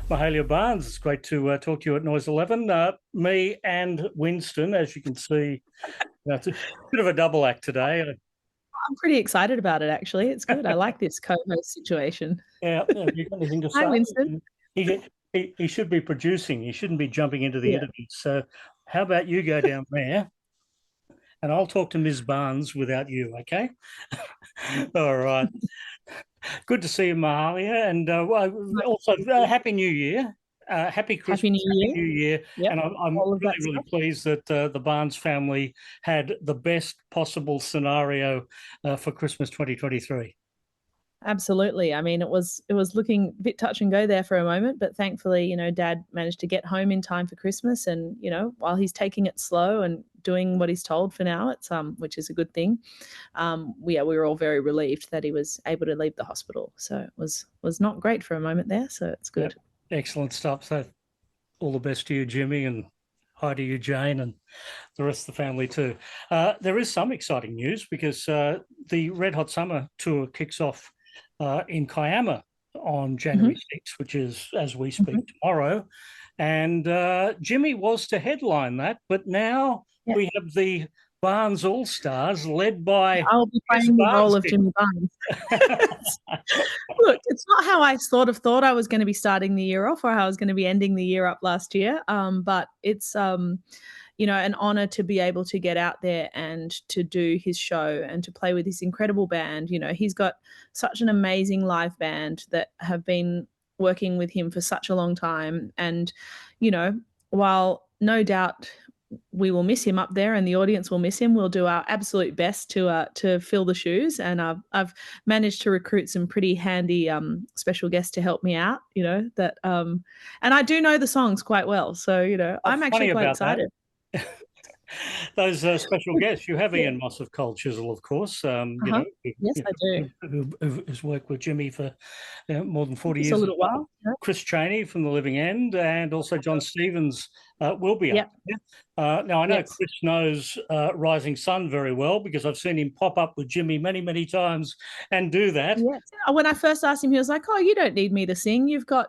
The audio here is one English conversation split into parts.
Mahalia Barnes, it's great to talk to you at Noise 11. Me and Winston, as you can see, it's a bit of a double act today. I'm pretty excited about it, actually. It's good. I like this co-host situation. Yeah, have you got anything to say? Hi, Winston. He should be producing. He shouldn't be jumping into the interview. So how about you go down there and I'll talk to Ms. Barnes without you, okay? All right. Good to see you, Mahalia, and also Happy New Year. Happy Christmas, Happy New Year. Yep. And I'm really pleased that the Barnes family had the best possible scenario for Christmas 2023. Absolutely. I mean, it was looking a bit touch and go there for a moment, but thankfully, Dad managed to get home in time for Christmas, and while he's taking it slow and doing what he's told for now, it's which is a good thing. We were all very relieved that he was able to leave the hospital. So it was not great for a moment there. So it's good. Yep. Excellent stuff. So all the best to you, Jimmy, and hi to you, Jane, and the rest of the family too. There is some exciting news because the Red Hot Summer Tour kicks off in Kiama on January 6th, which is, as we speak, tomorrow. And Jimmy was to headline that, but now we have the Barnes All-Stars led by... I'll be playing the role of Jimmy Barnes. Look, it's not how I sort of thought I was going to be starting the year off or how I was going to be ending the year up last year, but it's... an honor to be able to get out there and to do his show and to play with this incredible band. He's got such an amazing live band that have been working with him for such a long time. And, while no doubt we will miss him up there and the audience will miss him, we'll do our absolute best to fill the shoes. And I've managed to recruit some pretty handy special guests to help me out, and I do know the songs quite well. So, I'm actually quite excited. Those special guests. You have Ian Moss of Cold Chisel, of course. Yes, I do. Who's worked with Jimmy for more than 40 Just years. a little while. Yeah. Chris Cheney from The Living End, and also Jon Stevens will be up there. Now, I know Chris knows Rising Sun very well because I've seen him pop up with Jimmy many, many times and do that. Yes. When I first asked him, he was like, "Oh, you don't need me to sing. You've got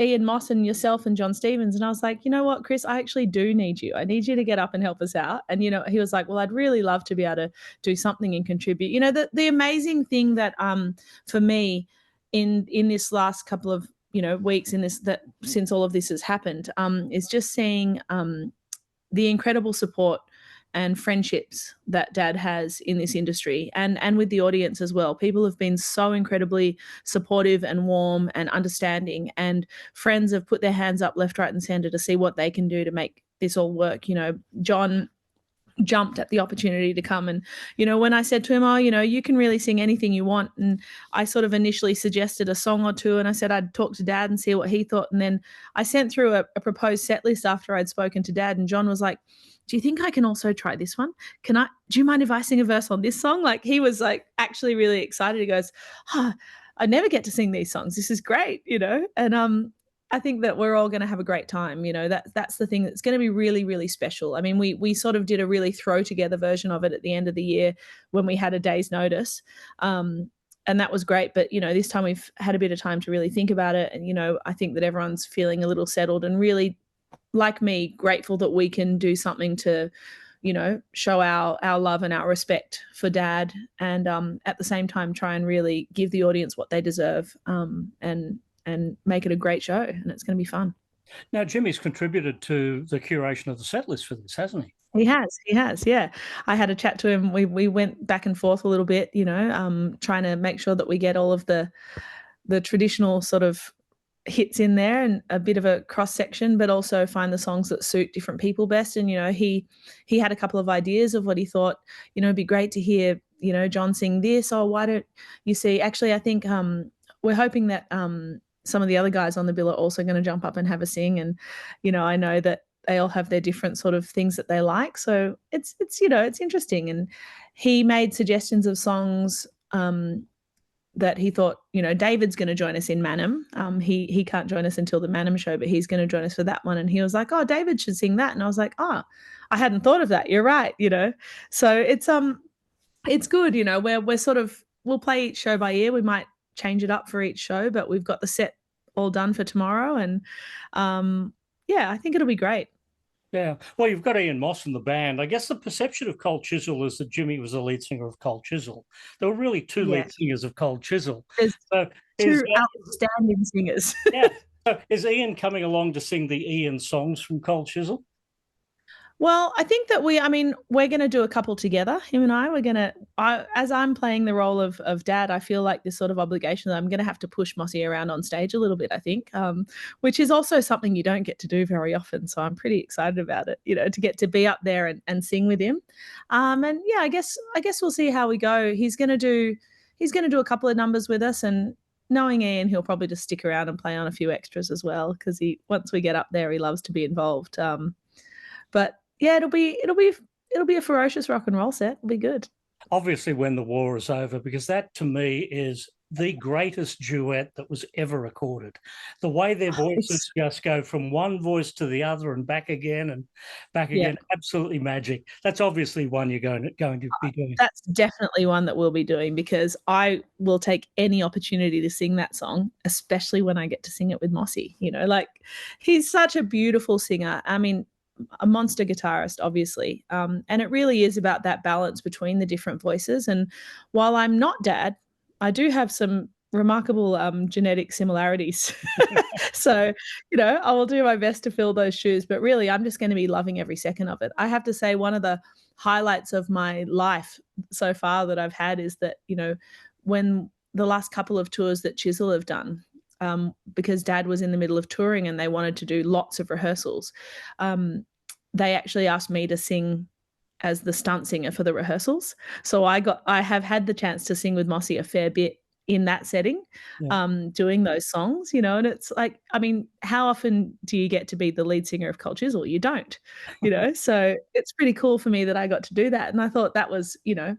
Ian Moss and yourself and Jon Stevens." And I was like, you know what, Chris, I actually do need you. I need you to get up and help us out. And, he was like, well, I'd really love to be able to do something and contribute. The amazing thing that for me in this last couple of, weeks since all of this has happened is just seeing the incredible support and friendships that Dad has in this industry and with the audience as well. People have been so incredibly supportive and warm and understanding, and friends have put their hands up left, right and centre to see what they can do to make this all work. Jon jumped at the opportunity to come, and when I said to him, you can really sing anything you want, and I sort of initially suggested a song or two, and I said I'd talk to Dad and see what he thought, and then I sent through a proposed set list after I'd spoken to Dad, and Jon was like, do you think I can also try this one? Do you mind if I sing a verse on this song? Like, he was like actually really excited. He goes, I never get to sing these songs. This is great, and I think that we're all going to have a great time. That's the thing that's going to be really, really special. I mean, we sort of did a really throw together version of it at the end of the year when we had a day's notice. And that was great. But, this time we've had a bit of time to really think about it. And, I think that everyone's feeling a little settled and really, like me, grateful that we can do something to, show our love and our respect for Dad, and at the same time try and really give the audience what they deserve, and make it a great show, and it's going to be fun. Now, Jimmy's contributed to the curation of the set list for this, hasn't he? He has, yeah. I had a chat to him. We went back and forth a little bit, trying to make sure that we get all of the traditional sort of hits in there and a bit of a cross section, but also find the songs that suit different people best. And he had a couple of ideas of what he thought it'd be great to hear Jon sing this, or why don't you see, actually I think we're hoping that some of the other guys on the bill are also going to jump up and have a sing, and I know that they all have their different sort of things that they like, so it's interesting. And he made suggestions of songs that he thought, David's going to join us in Mannum. He can't join us until the Mannum show, but he's going to join us for that one. And he was like, oh, David should sing that. And I was like, I hadn't thought of that. You're right. So it's, It's good, you know, we're sort of, we'll play each show by ear. We might change it up for each show, but we've got the set all done for tomorrow. And yeah, I think it'll be great. Yeah. Well, you've got Ian Moss in the band. I guess the perception of Cold Chisel is that Jimmy was the lead singer of Cold Chisel. There were really two Yeah. lead singers of Cold Chisel. There's So two outstanding singers. yeah. So is Ian coming along to sing the Ian songs from Cold Chisel? Well, I think that we're going to do a couple together. Him and as I'm playing the role of dad, I feel like this sort of obligation that I'm going to have to push Mossy around on stage a little bit, I think, which is also something you don't get to do very often. So I'm pretty excited about it, you know, to get to be up there and sing with him. And yeah, I guess we'll see how we go. He's going to do a couple of numbers with us, and knowing Ian, he'll probably just stick around and play on a few extras as well, because once we get up there, he loves to be involved. But yeah, it'll be a ferocious rock and roll set. It'll be good. Obviously, when the war is over, because that to me is the greatest duet that was ever recorded. The way their voices just go from one voice to the other and back again, absolutely magic. That's obviously one you're going to be doing. That's definitely one that we'll be doing, because I will take any opportunity to sing that song, especially when I get to sing it with Mossy. You know, like, he's such a beautiful singer. I mean, a monster guitarist, obviously. And it really is about that balance between the different voices. And while I'm not dad, I do have some remarkable genetic similarities. So, you know, I will do my best to fill those shoes, but really I'm just going to be loving every second of it. I have to say, one of the highlights of my life so far that I've had is that, you know, when the last couple of tours that Chisel have done, because dad was in the middle of touring and they wanted to do lots of rehearsals, they actually asked me to sing as the stunt singer for the rehearsals. So I have had the chance to sing with Mossy a fair bit in that setting, doing those songs, you know. And it's like, I mean, how often do you get to be the lead singer of Cold Chisel? You don't, you know. So it's pretty cool for me that I got to do that. And I thought that was, you know,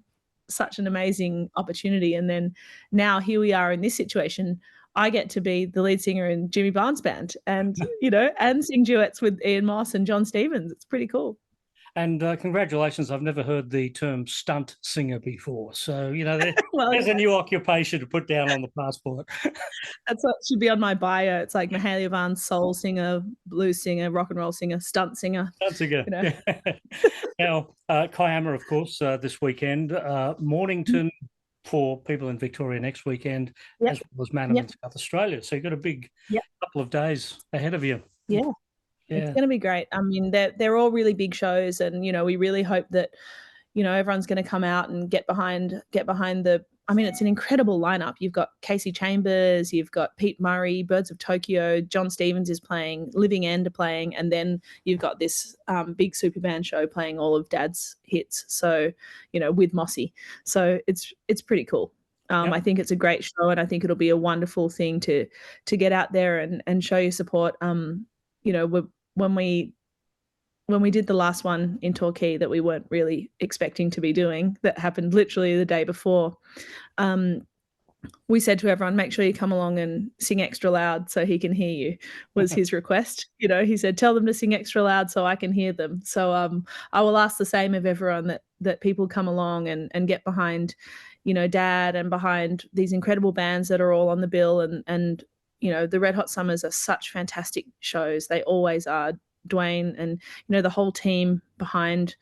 such an amazing opportunity. And then now here we are in this situation. I get to be the lead singer in Jimmy Barnes' band, and, you know, and sing duets with Ian Moss and Jon Stevens. It's pretty cool. And congratulations. I've never heard the term stunt singer before. So, you know, there's a new occupation to put down on the passport. That's what should be on my bio. It's like Mahalia Barnes, soul singer, blues singer, rock and roll singer, stunt singer. Stunt singer. You know? Now, Kiama, of course, this weekend. Mornington for people in Victoria next weekend, as well as Mannum in South Australia. So you've got a big couple of days ahead of you. Yeah. It's going to be great. I mean, they're all really big shows, and, you know, we really hope that, you know, everyone's going to come out and get behind the, I mean, it's an incredible lineup. You've got Casey Chambers, you've got Pete Murray, Birds of Tokyo, Jon Stevens is playing, Living End are playing, and then you've got this big super band show playing all of Dad's hits. So, you know, with Mossy. So it's pretty cool. I think it's a great show, and I think it'll be a wonderful thing to get out there and show your support. You know, when we did the last one in Torquay that we weren't really expecting to be doing, that happened literally the day before, we said to everyone, make sure you come along and sing extra loud so he can hear you, was his request. You know, he said, tell them to sing extra loud so I can hear them. So I will ask the same of everyone, that people come along and get behind, you know, Dad, and behind these incredible bands that are all on the bill. And you know, the Red Hot Summers are such fantastic shows. They always are. Dwayne and, you know, the whole team behind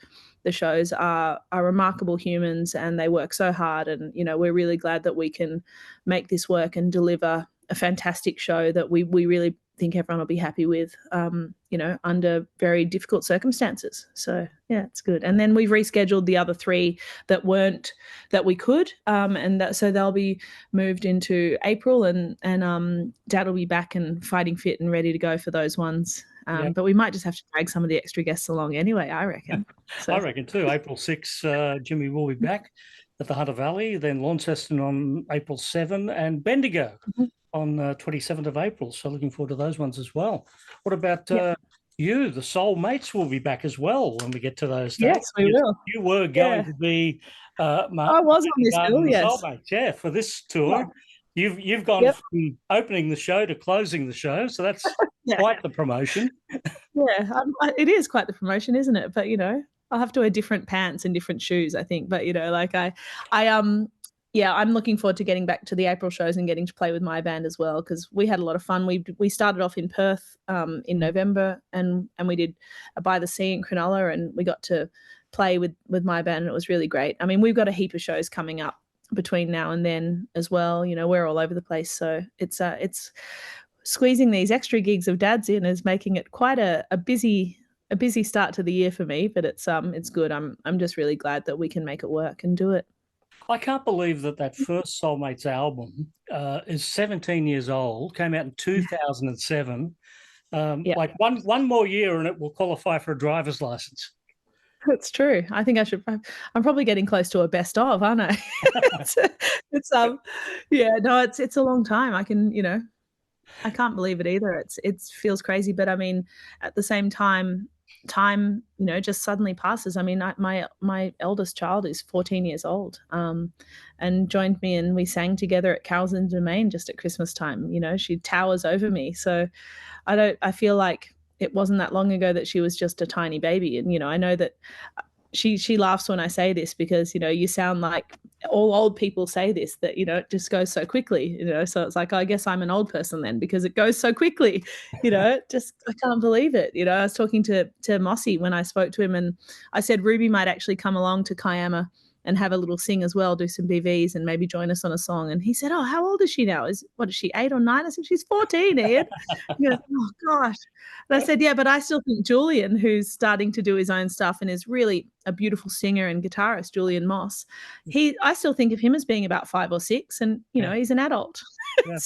the shows are remarkable humans, and they work so hard. And, you know, we're really glad that we can make this work and deliver a fantastic show that we really think everyone will be happy with, you know, under very difficult circumstances. So yeah, it's good. And then we've rescheduled the other three that we could, so they'll be moved into April, and Dad will be back and fighting fit and ready to go for those ones. But we might just have to drag some of the extra guests along anyway, I reckon. So. I reckon too. April 6, Jimmy will be back at the Hunter Valley, then Launceston on April 7, and Bendigo on 27th of April. So looking forward to those ones as well. What about you? The Soul Mates will be back as well when we get to those days. Yes, we will. You were going to be I was on this bill, yes. Soul Mates, for this tour. Yeah. You've gone from opening the show to closing the show, so that's quite the promotion. Yeah, it is quite the promotion, isn't it? But, you know, I'll have to wear different pants and different shoes, I think. But like I yeah, I'm looking forward to getting back to the April shows and getting to play with my band as well, because we had a lot of fun. We started off in Perth in November, and we did a By the Sea in Cronulla, and we got to play with my band, and it was really great. I mean, we've got a heap of shows coming up between now and then as well. We're all over the place, so it's squeezing these extra gigs of dads in is making it quite a busy start to the year for me, but it's good. I'm just really glad that we can make it work and do it. I can't believe that first Soulmates album is 17 years old, came out in 2007. Yeah. Like one more year and it will qualify for a driver's license. That's true. I think I'm probably getting close to a best of, aren't I? it's yeah, no, it's a long time. I can't believe it either. It feels crazy, but I mean, at the same time just suddenly passes. I mean, my eldest child is 14 years old, and joined me, and we sang together at Carols in Domain just at Christmas time. She towers over me, so I feel like it wasn't that long ago that she was just a tiny baby, and I know that she laughs when I say this, because you sound like all old people say this, that it just goes so quickly, so it's like, I guess I'm an old person then, because it goes so quickly. Just I can't believe it. I was talking to Mossy when I spoke to him, and I said Ruby might actually come along to Kiama and have a little sing as well, do some BVs and maybe join us on a song. And he said, oh, how old is she now? Is she 8 or 9? I said, she's 14, Ian. He goes, oh gosh. And I said, yeah, but I still think Julian, who's starting to do his own stuff and is really a beautiful singer and guitarist, Julian Moss, I still think of him as being about 5 or 6, and he's an adult. Yeah,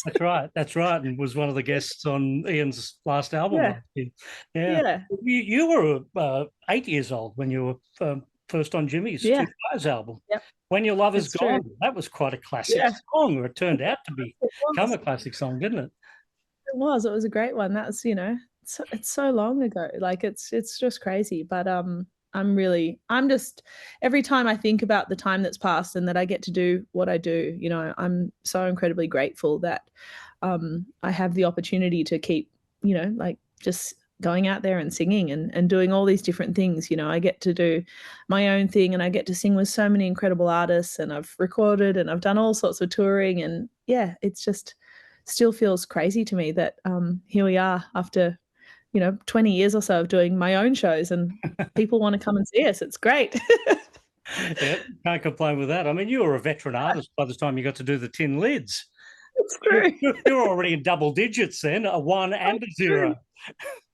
that's right, and was one of the guests on Ian's last album. Yeah. You were 8 years old when you were first on Jimmy's Two Fires album. Yep. When Your Love Is That's Gone. true. That was quite a classic song, or it turned out to become a classic song, didn't it? It was a great one. That's it's so long ago. Like it's just crazy. But I'm just, every time I think about the time that's passed and that I get to do what I do, I'm so incredibly grateful that I have the opportunity to keep, like just going out there and singing and doing all these different things. I get to do my own thing, and I get to sing with so many incredible artists, and I've recorded and I've done all sorts of touring, and it's just still feels crazy to me that here we are after 20 years or so of doing my own shows, and people want to come and see us. It's great. Yeah, can't complain with that. I mean, you were a veteran artist by the time you got to do the Tin Lids. It's true. You're already in double digits then, a 1 and a 0.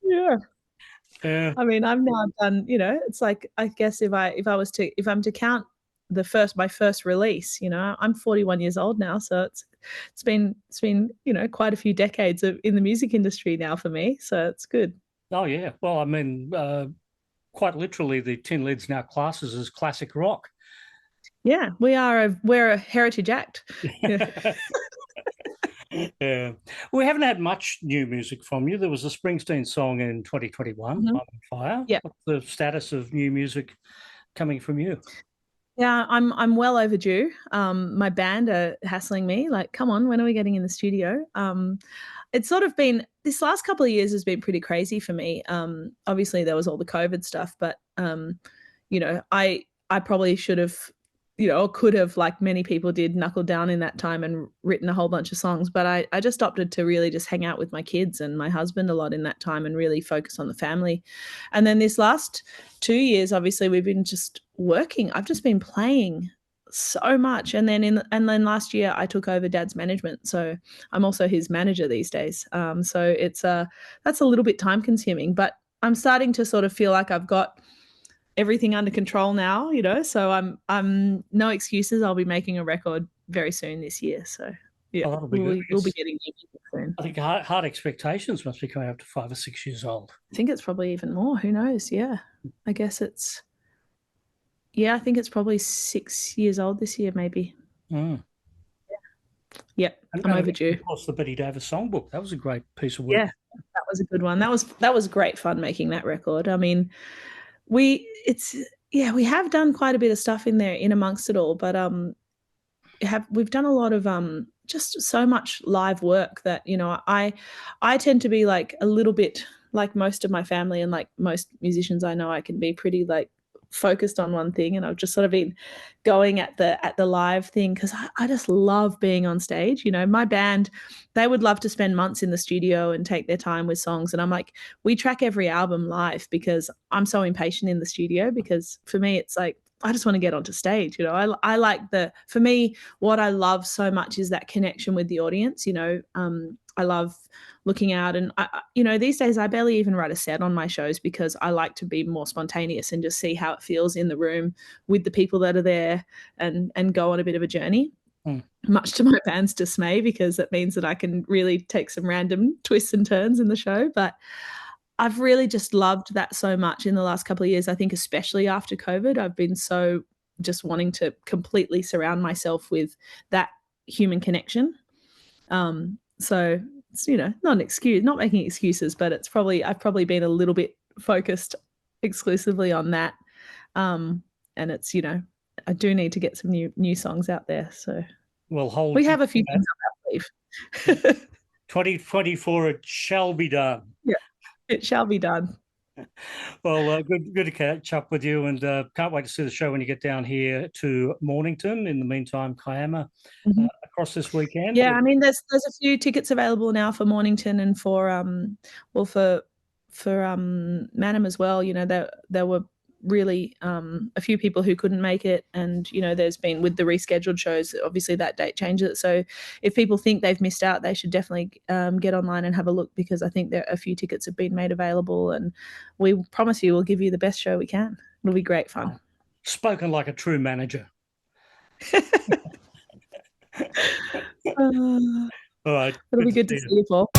Yeah. Yeah. I mean, I've now done, it's like, I guess if I'm to count my first release, I'm 41 years old now, so it's been quite a few decades in the music industry now for me, so it's good. Oh yeah, well, I mean, quite literally, the Tin Lids now classes as classic rock. Yeah, we're a heritage act. Yeah. Yeah, we haven't had much new music from you. There was a Springsteen song in 2021, I'm on Fire. Yeah. What's the status of new music coming from you? Yeah, I'm well overdue. My band are hassling me, like, come on, when are we getting in the studio? It's sort of been, this last couple of years has been pretty crazy for me. Obviously there was all the COVID stuff, but I probably should have, or could have, like many people did, knuckled down in that time and written a whole bunch of songs. But I just opted to really just hang out with my kids and my husband a lot in that time and really focus on the family. And then this last 2 years, obviously, we've been just working. I've just been playing so much. And then last year I took over Dad's management. So I'm also his manager these days. So it's that's a little bit time consuming, but I'm starting to sort of feel like I've got everything under control now, so I'm no excuses. I'll be making a record very soon this year. So yeah, that'll be we'll good. be getting new music soon. I think Hard Expectations must be coming up to 5 or 6 years old. I think it's probably even more. Who knows? Yeah. I guess I think it's probably 6 years old this year, maybe. Mm. Yeah. I'm overdue. Of course, the Betty Davis songbook. That was a great piece of work. Yeah, that was a good one. That was great fun making that record. I mean, we have done quite a bit of stuff in there in amongst it all, but we've done a lot of just so much live work that I tend to be like a little bit like most of my family and like most musicians I know. I can be pretty like focused on one thing, and I've just sort of been going at the live thing because I just love being on stage. You know, my band, they would love to spend months in the studio and take their time with songs, and I'm like, we track every album live because I'm so impatient in the studio, because for me it's like I just want to get onto stage. You know, I like for me, what I love so much is that connection with the audience. You know, I love looking out, and you know, these days I barely even write a set on my shows because I like to be more spontaneous and just see how it feels in the room with the people that are there, and go on a bit of a journey. Much to my band's dismay, because it means that I can really take some random twists and turns in the show. But I've really just loved that so much in the last couple of years. I think especially after COVID, I've been so just wanting to completely surround myself with that human connection. So it's, you know, not an excuse, not making excuses, but it's probably, I've probably been a little bit focused exclusively on that. And it's, you know, I do need to get some new songs out there. So we have a few things up our sleeve. 2024, it shall be done. Yeah, it shall be done. Well, good to catch up with you, and can't wait to see the show when you get down here to Mornington. In the meantime, Kiama across this weekend. Yeah, I mean, there's a few tickets available now for Mornington and for Mannum as well. You know, there were really a few people who couldn't make it, and you know, there's been, with the rescheduled shows, obviously that date changes. So if people think they've missed out, they should definitely get online and have a look, because I think there a few tickets have been made available, and we promise you we'll give you the best show we can. It'll be great fun. Spoken like a true manager. All right, it'll be good to see you, Paul.